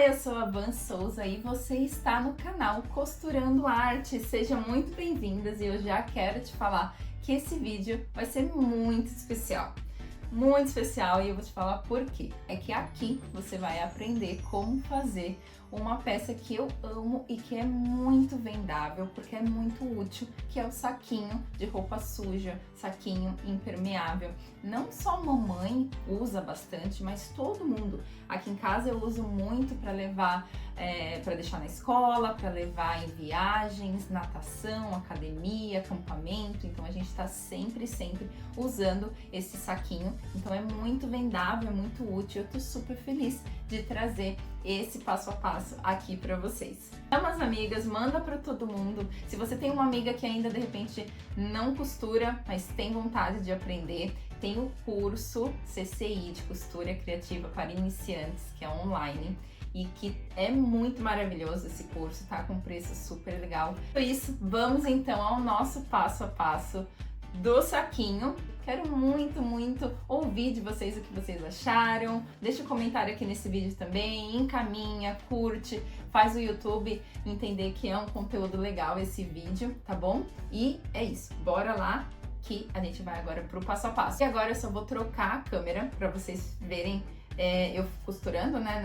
Eu sou a Van Souza e você está no canal Costurando Arte. Sejam muito bem-vindas e eu já quero te falar que esse vídeo vai ser muito especial. Muito especial, e eu vou te falar por quê. É que aqui você vai aprender como fazer uma peça que eu amo e que é muito vendável, porque é muito útil, que é o saquinho de roupa suja, saquinho impermeável. Não só mamãe usa bastante, mas todo mundo. Aqui em casa eu uso muito para levar, para deixar na escola, para levar em viagens, natação, academia, acampamento. Então a gente está sempre usando esse saquinho. Então é muito vendável, é muito útil. Eu tô super feliz de trazer esse passo a passo aqui para vocês. Chama as amigas, manda para todo mundo. Se você tem uma amiga que ainda de repente não costura, mas tem vontade de aprender, tem o curso CCI de costura criativa para iniciantes, que é online e que é muito maravilhoso esse curso, tá com preço super legal. Por isso, vamos então ao nosso passo a passo do saquinho. Quero muito ouvir de vocês o que vocês acharam. Deixa um comentário aqui nesse vídeo também, encaminha, curte, faz o YouTube entender que é um conteúdo legal esse vídeo, tá bom? E é isso, bora lá que a gente vai agora pro passo a passo. E agora eu só vou trocar a câmera para vocês verem eu costurando, né,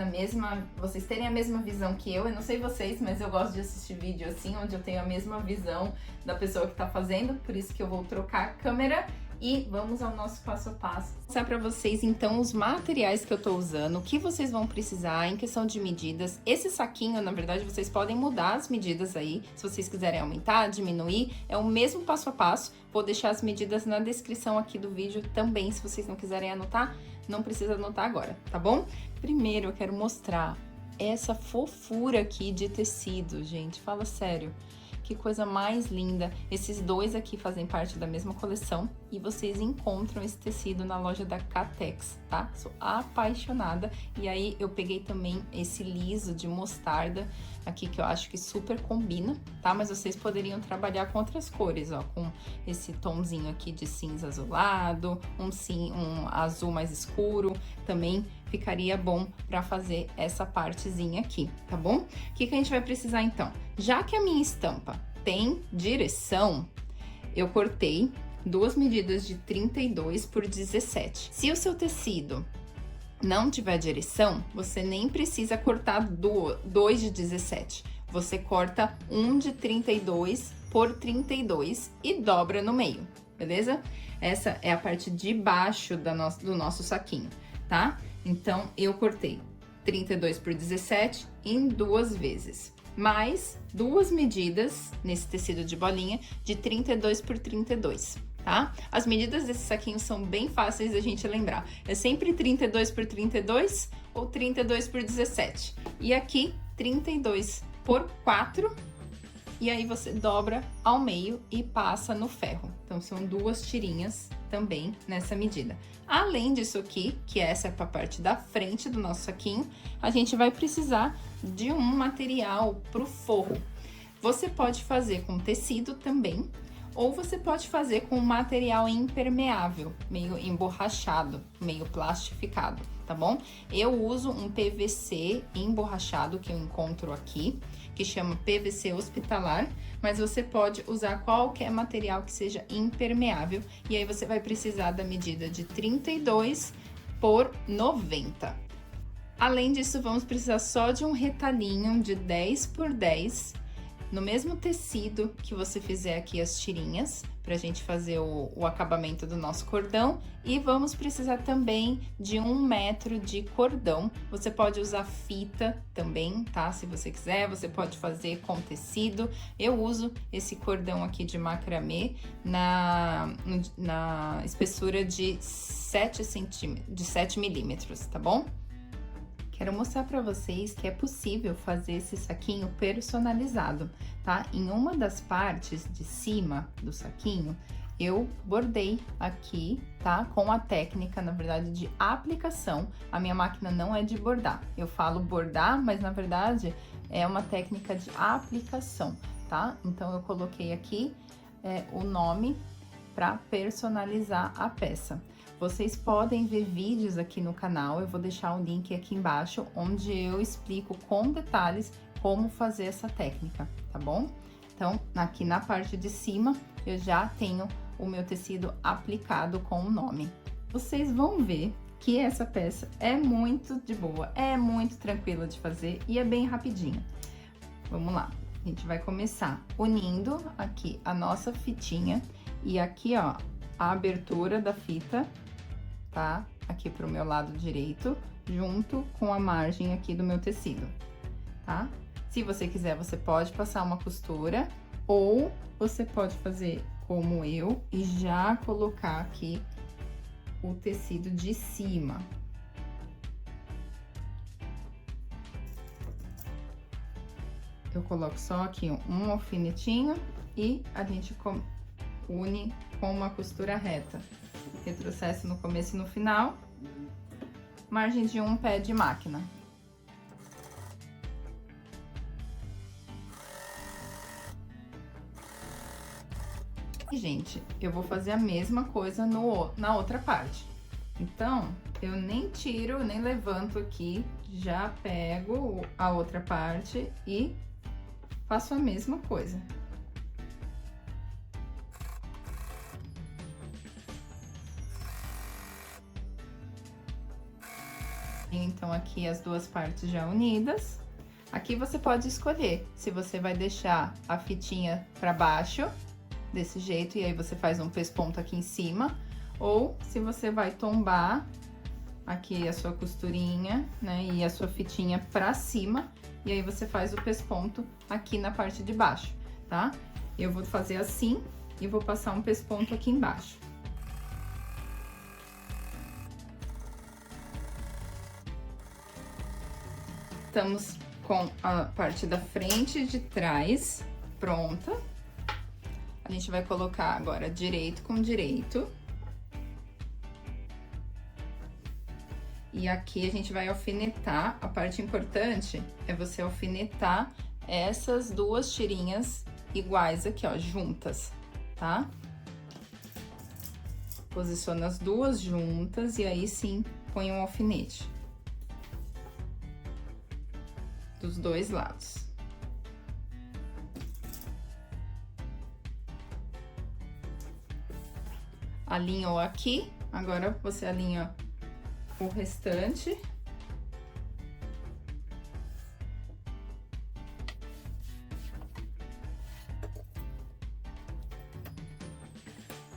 vocês terem a mesma visão que eu não sei vocês, mas eu gosto de assistir vídeo assim, onde eu tenho a mesma visão da pessoa que tá fazendo, por isso que eu vou trocar a câmera e vamos ao nosso passo a passo. Vou mostrar pra vocês então os materiais que eu tô usando, o que vocês vão precisar em questão de medidas. Esse saquinho, na verdade, vocês podem mudar as medidas aí, se vocês quiserem aumentar, diminuir, é o mesmo passo a passo. Vou deixar as medidas na descrição aqui do vídeo também, se vocês não quiserem anotar, não precisa anotar agora, tá bom? Primeiro eu quero mostrar essa fofura aqui de tecido, gente, fala sério. Que coisa mais linda. Esses dois aqui fazem parte da mesma coleção e vocês encontram esse tecido na loja da Catex, tá? Sou apaixonada. E aí eu peguei também esse liso de mostarda aqui que eu acho que super combina, tá? Mas vocês poderiam trabalhar com outras cores, ó, com esse tomzinho aqui de cinza azulado, um azul mais escuro, também ficaria bom para fazer essa partezinha aqui, tá bom? O que a gente vai precisar então? Já que a minha estampa tem direção, eu cortei duas medidas de 32 por 17. Se o seu tecido não tiver direção, você nem precisa cortar dois de 17. Você corta um de 32 por 32 e dobra no meio, beleza? Essa é a parte de baixo do nosso saquinho, tá? Então, eu cortei 32 por 17 em duas vezes, mais duas medidas nesse tecido de bolinha de 32 por 32, tá? As medidas desse saquinho são bem fáceis da gente lembrar. É sempre 32 por 32 ou 32 por 17. E aqui, 32 por 4. E aí você dobra ao meio e passa no ferro. Então, são duas tirinhas também nessa medida. Além disso aqui, que essa é para a parte da frente do nosso saquinho, a gente vai precisar de um material para o forro. Você pode fazer com tecido também, ou você pode fazer com material impermeável, meio emborrachado, meio plastificado, tá bom? Eu uso um PVC emborrachado que eu encontro aqui, que chama PVC hospitalar, mas você pode usar qualquer material que seja impermeável, e aí você vai precisar da medida de 32 por 90. Além disso, vamos precisar só de um retalhinho de 10 por 10, no mesmo tecido que você fizer aqui as tirinhas, pra gente fazer o acabamento do nosso cordão. E vamos precisar também de 1 metro de cordão. Você pode usar fita também, tá? Se você quiser, você pode fazer com tecido. Eu uso esse cordão aqui de macramê na espessura de 7 milímetros, tá bom? Quero mostrar para vocês que é possível fazer esse saquinho personalizado, tá? Em uma das partes de cima do saquinho, eu bordei aqui, tá? Com a técnica, na verdade, de aplicação. A minha máquina não é de bordar. Eu falo bordar, mas na verdade é uma técnica de aplicação, tá? Então, eu coloquei aqui o nome para personalizar a peça. Vocês podem ver vídeos aqui no canal, eu vou deixar um link aqui embaixo, onde eu explico com detalhes como fazer essa técnica, tá bom? Então, aqui na parte de cima, eu já tenho o meu tecido aplicado com o nome. Vocês vão ver que essa peça é muito de boa, é muito tranquila de fazer e é bem rapidinho. Vamos lá, a gente vai começar unindo aqui a nossa fitinha e aqui, ó, a abertura da fita, tá? Aqui pro meu lado direito, junto com a margem aqui do meu tecido, tá? Se você quiser, você pode passar uma costura ou você pode fazer como eu e já colocar aqui o tecido de cima. Eu coloco só aqui um alfinetinho e a gente une com uma costura reta. Retrocesso no começo e no final, margem de um pé de máquina. E, gente, eu vou fazer a mesma coisa na outra parte. Então, eu nem tiro, nem levanto aqui, já pego a outra parte e faço a mesma coisa. Então, aqui as duas partes já unidas. Aqui você pode escolher se você vai deixar a fitinha para baixo, desse jeito, e aí você faz um pesponto aqui em cima, ou se você vai tombar aqui a sua costurinha, né, e a sua fitinha pra cima, e aí você faz o pesponto aqui na parte de baixo, tá? Eu vou fazer assim e vou passar um pesponto aqui embaixo. Estamos com a parte da frente e de trás pronta. A gente vai colocar agora direito com direito. E aqui a gente vai alfinetar. A parte importante é você alfinetar essas duas tirinhas iguais aqui, ó, juntas, tá? Posiciona as duas juntas e aí sim põe um alfinete dos dois lados. Alinhou aqui, agora você alinha o restante.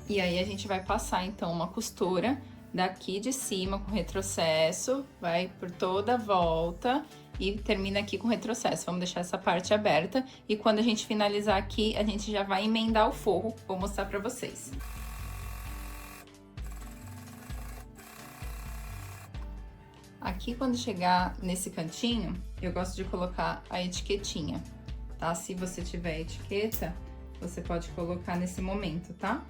E aí, a gente vai passar, então, uma costura daqui de cima com retrocesso, vai por toda a volta e termina aqui com retrocesso. Vamos deixar essa parte aberta e quando a gente finalizar aqui, a gente já vai emendar o forro. Vou mostrar pra vocês. Aqui, quando chegar nesse cantinho, eu gosto de colocar a etiquetinha, tá? Se você tiver etiqueta, você pode colocar nesse momento, tá?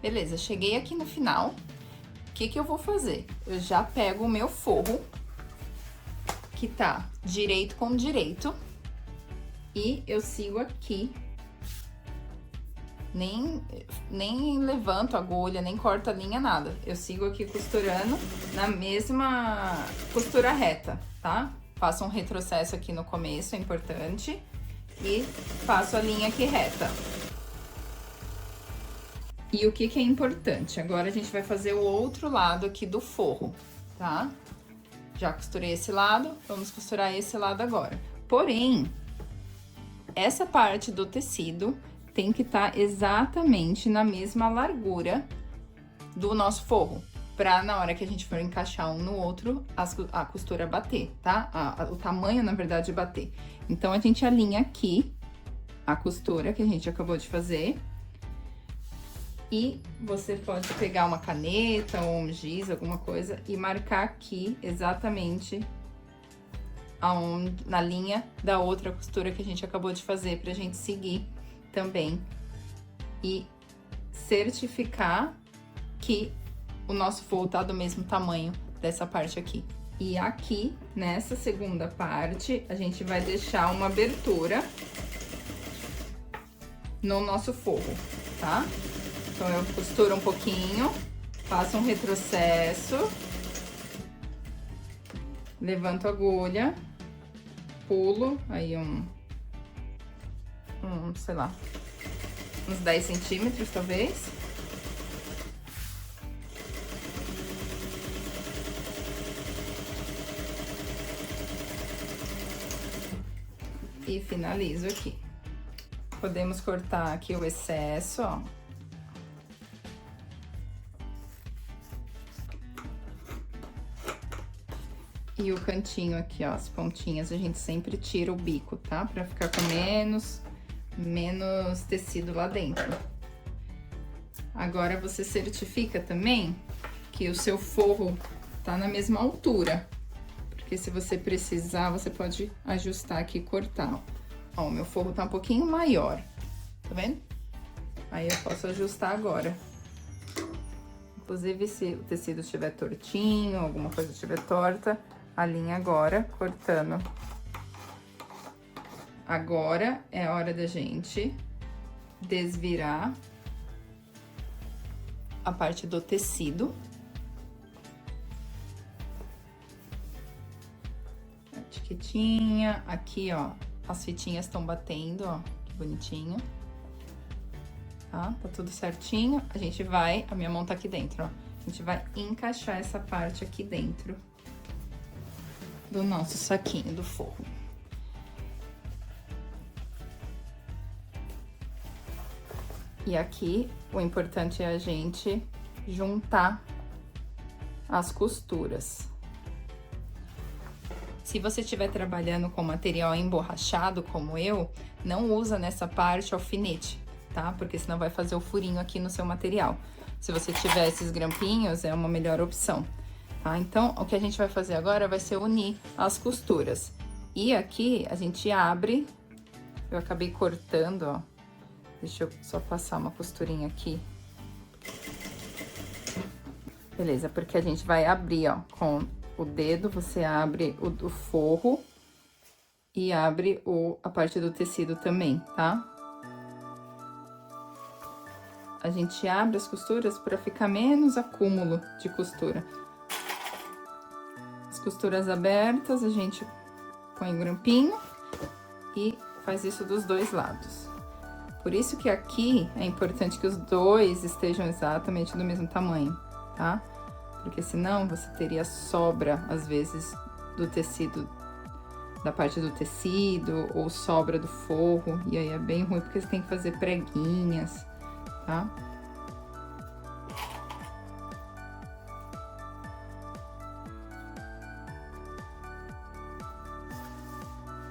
Beleza, cheguei aqui no final. O que que eu vou fazer? Eu já pego o meu forro, que tá direito com direito, e eu sigo aqui. Nem levanto a agulha, nem corto a linha, nada. Eu sigo aqui costurando na mesma costura reta, tá? Faço um retrocesso aqui no começo, é importante. E faço a linha aqui reta. E o que que é importante? Agora, a gente vai fazer o outro lado aqui do forro, tá? Já costurei esse lado, vamos costurar esse lado agora. Porém, essa parte do tecido tem que estar exatamente na mesma largura do nosso forro, pra na hora que a gente for encaixar um no outro, a costura bater, tá? O tamanho, na verdade, bater. Então, a gente alinha aqui a costura que a gente acabou de fazer. E você pode pegar uma caneta ou um giz, alguma coisa, e marcar aqui exatamente na linha da outra costura que a gente acabou de fazer, pra gente seguir também e certificar que o nosso forro tá do mesmo tamanho dessa parte aqui. E aqui, nessa segunda parte, a gente vai deixar uma abertura no nosso forro, tá? Então, eu costuro um pouquinho, faço um retrocesso, levanto a agulha, pulo, aí sei lá, uns 10 centímetros, talvez. E finalizo aqui. Podemos cortar aqui o excesso, ó. E o cantinho aqui, ó, as pontinhas, a gente sempre tira o bico, tá? Pra ficar com menos tecido lá dentro. Agora, você certifica também que o seu forro tá na mesma altura. Porque se você precisar, você pode ajustar aqui e cortar, ó. Ó, o meu forro tá um pouquinho maior, tá vendo? Aí, eu posso ajustar agora. Inclusive, se o tecido estiver tortinho, alguma coisa estiver torta, alinha agora, cortando. Agora é a hora da gente desvirar a parte do tecido. A etiquetinha, aqui, ó, as fitinhas estão batendo, ó, que bonitinho. Tá? Tá tudo certinho. A gente vai, a minha mão tá aqui dentro, ó. A gente vai encaixar essa parte aqui dentro do nosso saquinho do forro. E aqui, o importante é a gente juntar as costuras. Se você estiver trabalhando com material emborrachado, como eu, não usa nessa parte alfinete, tá? Porque senão vai fazer o furinho aqui no seu material. Se você tiver esses grampinhos, é uma melhor opção. Tá? Então, o que a gente vai fazer agora vai ser unir as costuras. E aqui, a gente abre, eu acabei cortando, ó. Deixa eu só passar uma costurinha aqui. Beleza, porque a gente vai abrir, ó, com o dedo, você abre o forro e abre a parte do tecido também, tá? A gente abre as costuras para ficar menos acúmulo de costura. Costuras abertas, a gente põe o grampinho e faz isso dos dois lados. Por isso que aqui é importante que os dois estejam exatamente do mesmo tamanho, tá? Porque senão você teria sobra, às vezes, do tecido, da parte do tecido, ou sobra do forro, e aí é bem ruim, porque você tem que fazer preguinhas, tá?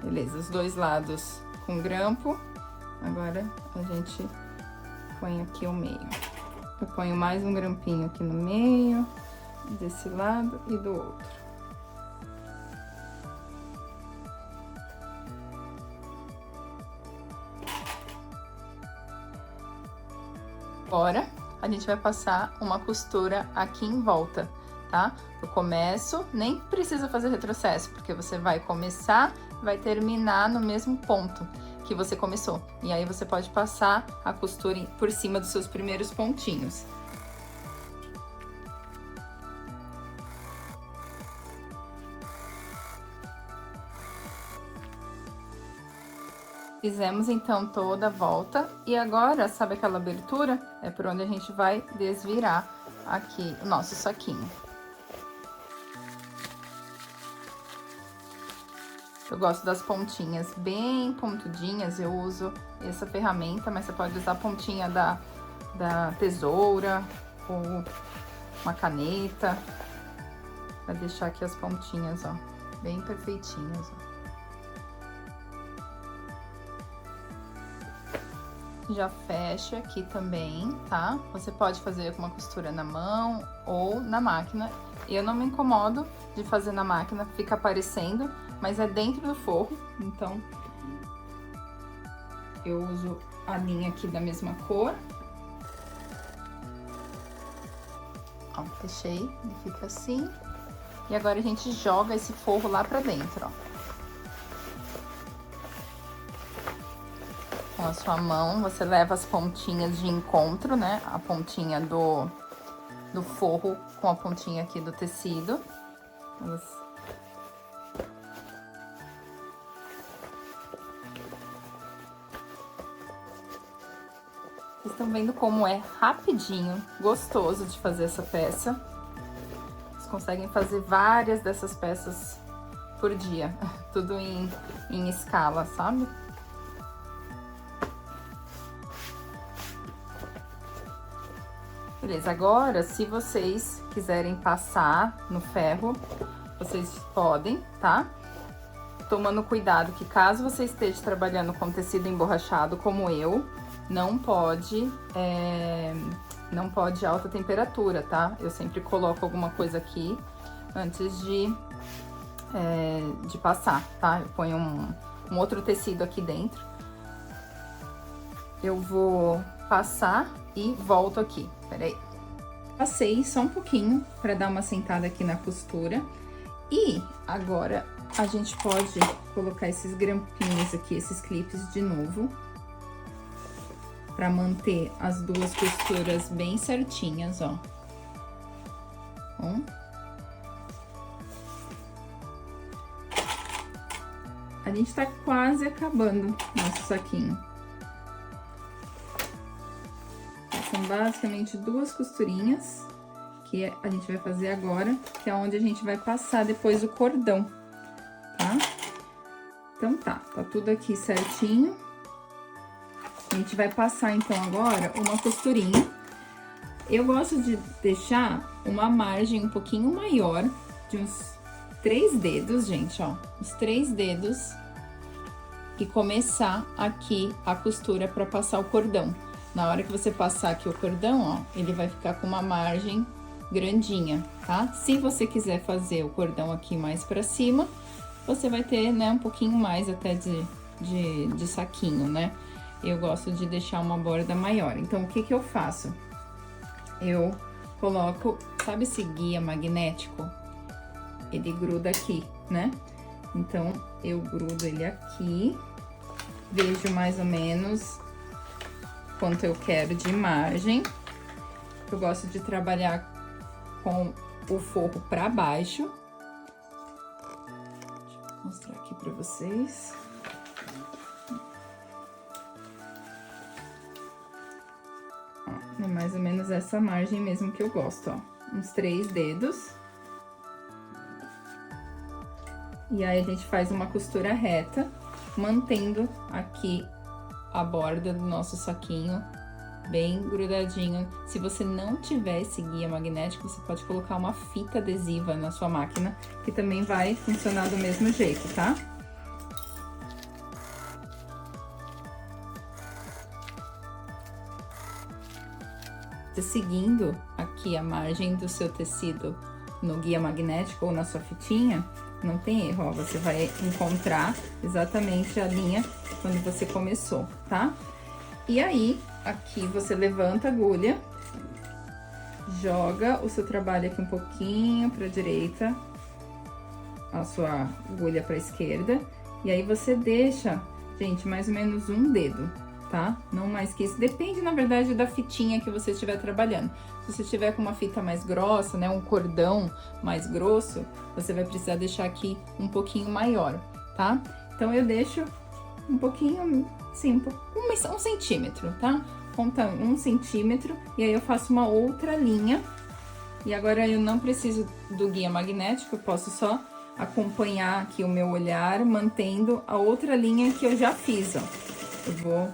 Beleza, os dois lados com grampo. Agora, a gente põe aqui o meio. Eu ponho mais um grampinho aqui no meio, desse lado e do outro. Agora, a gente vai passar uma costura aqui em volta, tá? Eu começo, nem precisa fazer retrocesso, porque você vai começar, vai terminar no mesmo ponto que você começou. E aí, você pode passar a costura por cima dos seus primeiros pontinhos. Fizemos, então, toda a volta. E agora, sabe aquela abertura? É por onde a gente vai desvirar aqui o nosso saquinho. Eu gosto das pontinhas bem pontudinhas, eu uso essa ferramenta, mas você pode usar a pontinha da tesoura ou uma caneta, pra deixar aqui as pontinhas, ó, bem perfeitinhas, ó. Já fecha aqui também, tá? Você pode fazer com uma costura na mão ou na máquina. Eu não me incomodo de fazer na máquina, fica aparecendo, mas é dentro do forro, então eu uso a linha aqui da mesma cor. Ó, fechei, ele fica assim. E agora a gente joga esse forro lá pra dentro, ó. com a sua mão, você leva as pontinhas de encontro, né? A pontinha do forro com a pontinha aqui do tecido. Vocês estão vendo como é rapidinho, gostoso de fazer essa peça. Vocês conseguem fazer várias dessas peças por dia, tudo em escala, sabe? Beleza, agora se vocês quiserem passar no ferro, vocês podem, tá? Tomando cuidado que caso você esteja trabalhando com tecido emborrachado como eu, não pode alta temperatura, tá? Eu sempre coloco alguma coisa aqui antes de passar, tá? Eu ponho um outro tecido aqui dentro. Eu vou passar e volto aqui, peraí. Passei só um pouquinho pra dar uma sentada aqui na costura. E agora a gente pode colocar esses grampinhos aqui, esses clipes de novo, pra manter as duas costuras bem certinhas, ó. A gente tá quase acabando nosso saquinho. São basicamente duas costurinhas que a gente vai fazer agora, que é onde a gente vai passar depois o cordão, tá? Então tá tudo aqui certinho. A gente vai passar, então, agora uma costurinha. Eu gosto de deixar uma margem um pouquinho maior, de uns 3 dedos, gente, ó. Uns 3 dedos. E começar aqui a costura pra passar o cordão. Na hora que você passar aqui o cordão, ó, ele vai ficar com uma margem grandinha, tá? Se você quiser fazer o cordão aqui mais pra cima, você vai ter, né, um pouquinho mais até de saquinho, né? Eu gosto de deixar uma borda maior. Então, o que que eu faço? Eu coloco, sabe esse guia magnético? Ele gruda aqui, né? Então, eu grudo ele aqui, vejo mais ou menos quanto eu quero de margem. Eu gosto de trabalhar com o forro pra baixo. Deixa eu mostrar aqui pra vocês. É mais ou menos essa margem mesmo que eu gosto, ó. Uns 3 dedos. E aí, a gente faz uma costura reta, mantendo aqui a borda do nosso saquinho bem grudadinho. Se você não tiver esse guia magnético, você pode colocar uma fita adesiva na sua máquina, que também vai funcionar do mesmo jeito, tá? Seguindo aqui a margem do seu tecido no guia magnético ou na sua fitinha, não tem erro, ó, você vai encontrar exatamente a linha quando você começou, tá? E aí, aqui você levanta a agulha, joga o seu trabalho aqui um pouquinho pra direita, a sua agulha pra esquerda, e aí você deixa, gente, mais ou menos um dedo, tá? Não mais que isso. Depende, na verdade, da fitinha que você estiver trabalhando. Se você estiver com uma fita mais grossa, né, um cordão mais grosso, você vai precisar deixar aqui um pouquinho maior, tá? Então, eu deixo um pouquinho, sim, um centímetro, tá? Conta 1 centímetro, e aí eu faço uma outra linha. E agora eu não preciso do guia magnético, eu posso só acompanhar aqui o meu olhar, mantendo a outra linha que eu já fiz, ó. Eu vou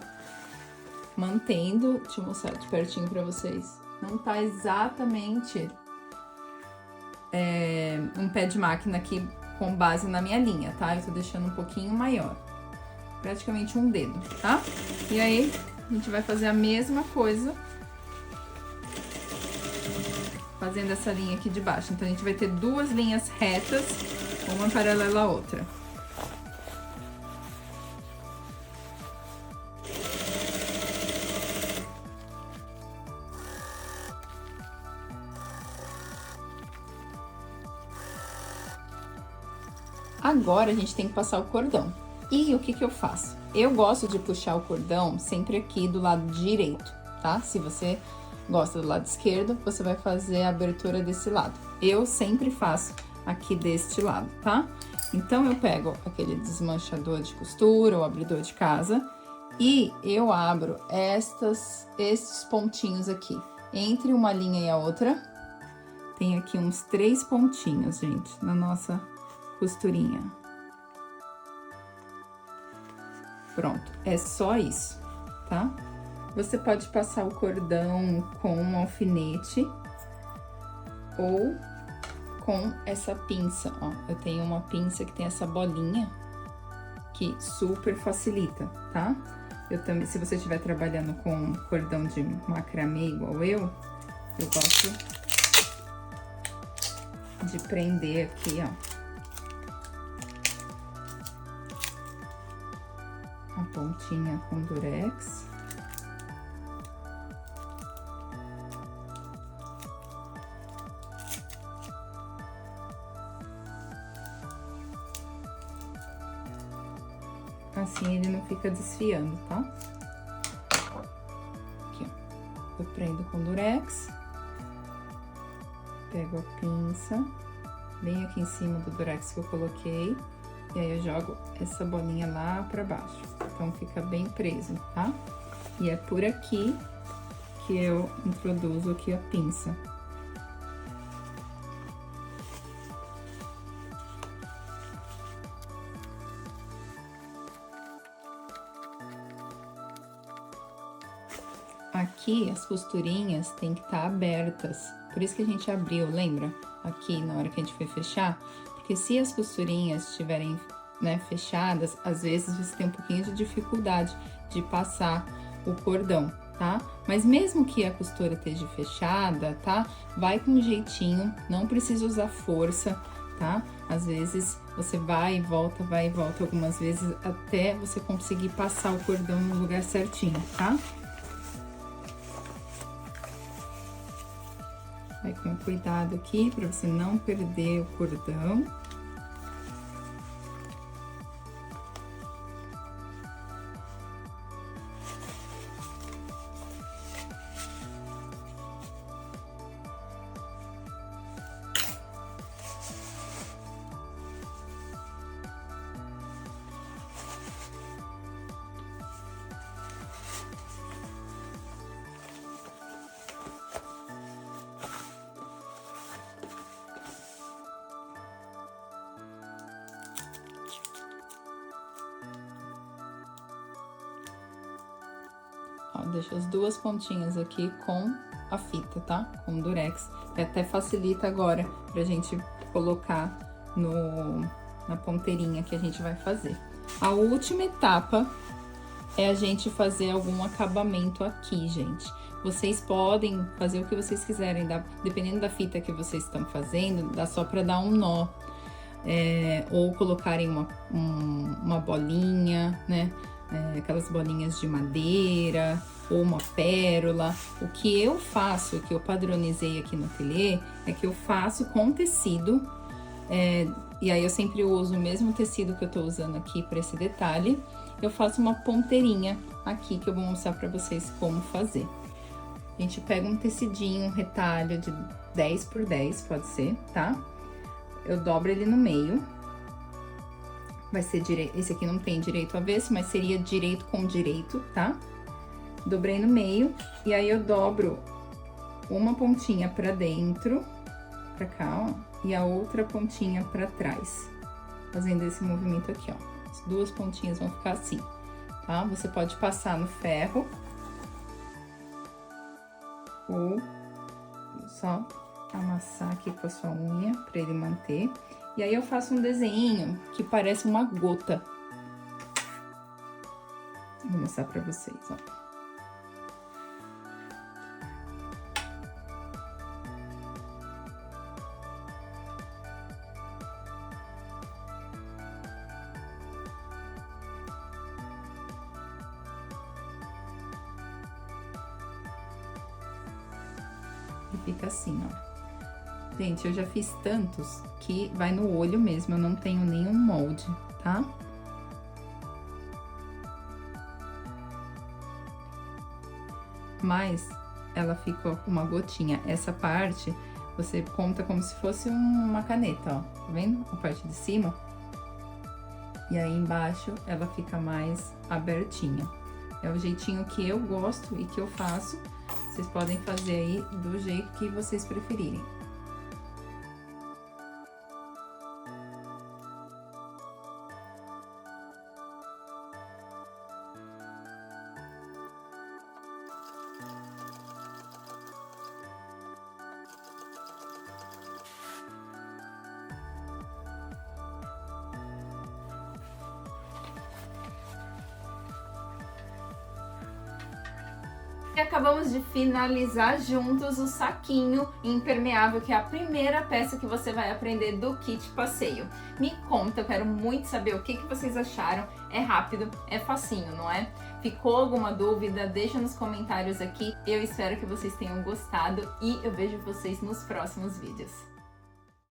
mantendo, deixa eu mostrar de pertinho pra vocês. Não tá exatamente um pé de máquina aqui com base na minha linha, tá? Eu tô deixando um pouquinho maior, praticamente um dedo, tá? E aí, a gente vai fazer a mesma coisa, fazendo essa linha aqui de baixo. Então, a gente vai ter 2 linhas retas, uma paralela à outra. Agora, a gente tem que passar o cordão. E o que que eu faço? Eu gosto de puxar o cordão sempre aqui do lado direito, tá? Se você gosta do lado esquerdo, você vai fazer a abertura desse lado. Eu sempre faço aqui deste lado, tá? Então, eu pego aquele desmanchador de costura ou abridor de casa e eu abro estes pontinhos aqui. Entre uma linha e a outra, tem aqui uns 3 pontinhos, gente, na nossa costurinha. Pronto, é só isso, tá? Você pode passar o cordão com um alfinete ou com essa pinça, ó. Eu tenho uma pinça que tem essa bolinha que super facilita, tá? Eu também, se você estiver trabalhando com cordão de macramê igual eu gosto de prender aqui, ó. A pontinha com durex. Assim ele não fica desfiando, tá? Aqui, ó. Eu prendo com durex. Pego a pinça, bem aqui em cima do durex que eu coloquei. E aí, eu jogo essa bolinha lá pra baixo. Então, fica bem preso, tá? E é por aqui que eu introduzo aqui a pinça. Aqui, as costurinhas têm que estar abertas. Por isso que a gente abriu, lembra? Aqui, na hora que a gente foi fechar. Porque se as costurinhas estiverem, né, fechadas, às vezes você tem um pouquinho de dificuldade de passar o cordão, tá? Mas mesmo que a costura esteja fechada, tá? Vai com jeitinho, não precisa usar força, tá? Às vezes você vai e volta algumas vezes até você conseguir passar o cordão no lugar certinho, tá? Vai com cuidado aqui para você não perder o cordão. Ó, deixa as duas pontinhas aqui com a fita, tá? Com durex, que até facilita agora pra gente colocar na ponteirinha que a gente vai fazer. A última etapa é a gente fazer algum acabamento aqui, gente. Vocês podem fazer o que vocês quiserem, dependendo da fita que vocês estão fazendo, dá só pra dar um nó. Ou colocarem uma bolinha, né? Aquelas bolinhas de madeira ou uma pérola. O que eu faço, o que eu padronizei aqui no ateliê, é que eu faço com tecido, e aí eu sempre uso o mesmo tecido que eu tô usando aqui para esse detalhe. Eu faço uma ponteirinha aqui que eu vou mostrar para vocês como fazer. A gente pega um tecidinho, um retalho de 10 por 10, pode ser, tá? Eu dobro ele no meio. Vai ser direito, esse aqui não tem direito avesso, mas seria direito com direito, tá? Dobrei no meio, e aí eu dobro uma pontinha pra dentro, pra cá, ó, e a outra pontinha pra trás, fazendo esse movimento aqui, ó. As duas pontinhas vão ficar assim, tá? Você pode passar no ferro, ou só amassar aqui com a sua unha pra ele manter. E aí eu faço um desenho que parece uma gota. Vou mostrar pra vocês, ó. E fica assim, ó. Gente, eu já fiz tantos que vai no olho mesmo, eu não tenho nenhum molde, tá? mas ela fica com uma gotinha. Essa parte você conta como se fosse uma caneta, ó, tá vendo? A parte de cima. E aí embaixo ela fica mais abertinha. É o jeitinho que eu gosto e que eu faço. Vocês podem fazer aí do jeito que vocês preferirem. E acabamos de finalizar juntos o saquinho impermeável, que é a primeira peça que você vai aprender do kit passeio. Me conta, eu quero muito saber o que vocês acharam. É rápido, é facinho, não é? Ficou alguma dúvida? Deixa nos comentários aqui. Eu espero que vocês tenham gostado e eu vejo vocês nos próximos vídeos.